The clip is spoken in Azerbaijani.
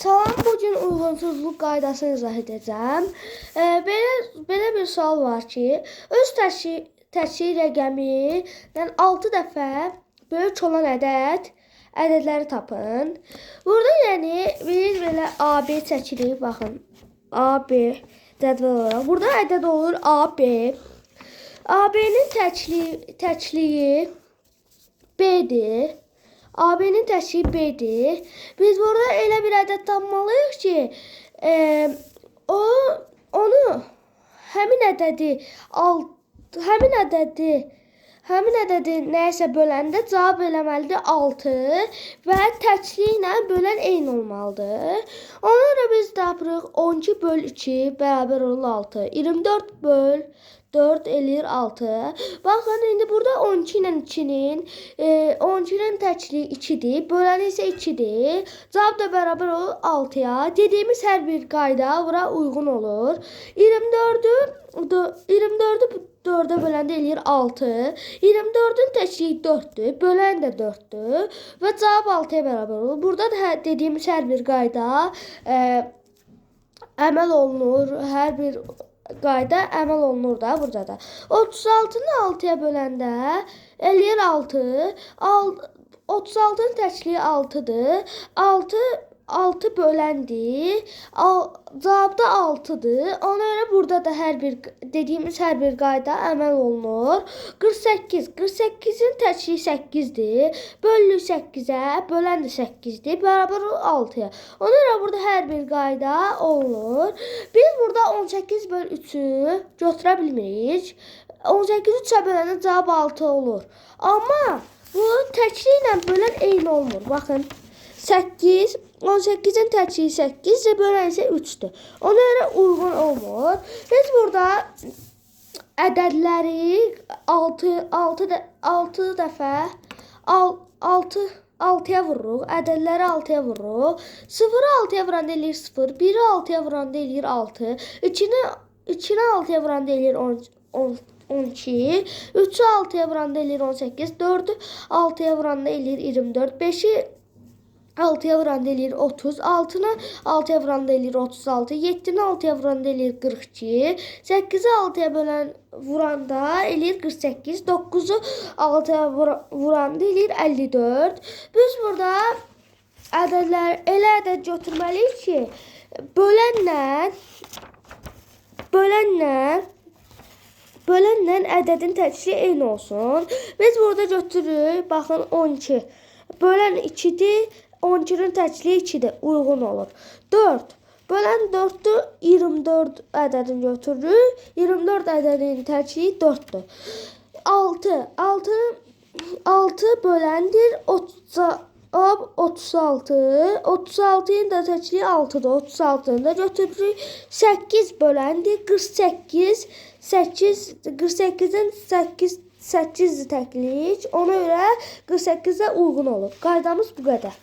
Salam, bugün uyğunsuzluq qaydasını izah edəcəm. Belə bir sual var ki, öz təşkil rəqəmindən 6 dəfə böyük olan ədədləri tapın. Burada yəni biz belə AB çəkirik, baxın. AB cədvəl olaraq. Burada ədəd olur AB. AB-nin təkliyi B-dir. AB-nin təşkili B-dir. Biz burada elə bir ədəd tapmalıyıq ki, onu həmin ədədi nəyəsə böləndə cavab eləməlidir 6 və təkliyi ilə bölən eyni olmalıdır. Ona görə biz tapırıq 12 böl 2 bərabər olur 6. 24 böl 4 eləyir 6. Baxın, indi burada 12 ilə 2-nin 12-nin təkliyi 2-dir, böləni isə 2-dir. Cavab da bərabər olur 6-ya. Dediyimiz hər bir qayda bura uyğun olur. 24-ü 4-ə böləndə eləyir 6. 24-ün təkliyi 4-dür, bölən də 4-dür və cavab 6-ya bərabər olur. Burada da dediyimiz hər bir qayda əməl olunur. Hər bir qayda əməl olunur da burada da. 36-nı 6-ya böləndə eləyir 6. 36-nın təkliyi 6-dır. 6 böləndir. Cavab da 6-dır. Ona görə burada da dediyimiz hər bir qayda əməl olunur. 48. 48-in təkliyi 8-dir. Bölünür 8-ə, bölən də 8-dir. Bərabər 6-ya. Ona görə burada hər bir qayda olunur. Biz burada 18 böl 3-ü götürə bilmirik. 18-i 3-ə böləndə cavab 6 olur. Amma bu təkliyi ilə bölən eyni olmur. Baxın, 8, 18-in təkliyi 8, bölən isə 3-dür. Ona görə uyğun olmur. Biz burada ədədləri 6 dəfə 6-ya vururuq. Ədədləri 6-ya vururuq. 0-ı 6-ya vuranda eləyir 0, 1-i 6-ya vuranda eləyir 6, 2-ni 6-ya vuranda eləyir 12, 3-ü 6-ya vuranda eləyir 18, 4-ü 6-ya vuranda eləyir 24, 5-i 6-ya vuranda eləyir 30, 6-nı 6-ya vuranda eləyir 36, 7-ni 6-ya vuranda eləyir 42, 8-i 6-ya vuranda eləyir 48, 9-u 6-ya vuranda eləyir 54. Biz burada elə ədəd götürməliyik ki, bölənlə ədədin təkliyi eyni olsun. Biz burada götürürük, baxın 12. Bölən 2-dir, 12-nin təkliyi 2-dir, uyğun olur. 4. Bölən 4-dür, 24 ədədini götürürük. 24 ədədinin təkliyi 4-dür. 6 böləndir 36. 36-nın da təkliyi 6-dır. 36-nı da götürürük. 8 böləndir 48. 48-in 8 təkliyi. Ona görə 48-ə uyğun olur. Qaydamız bu qədər.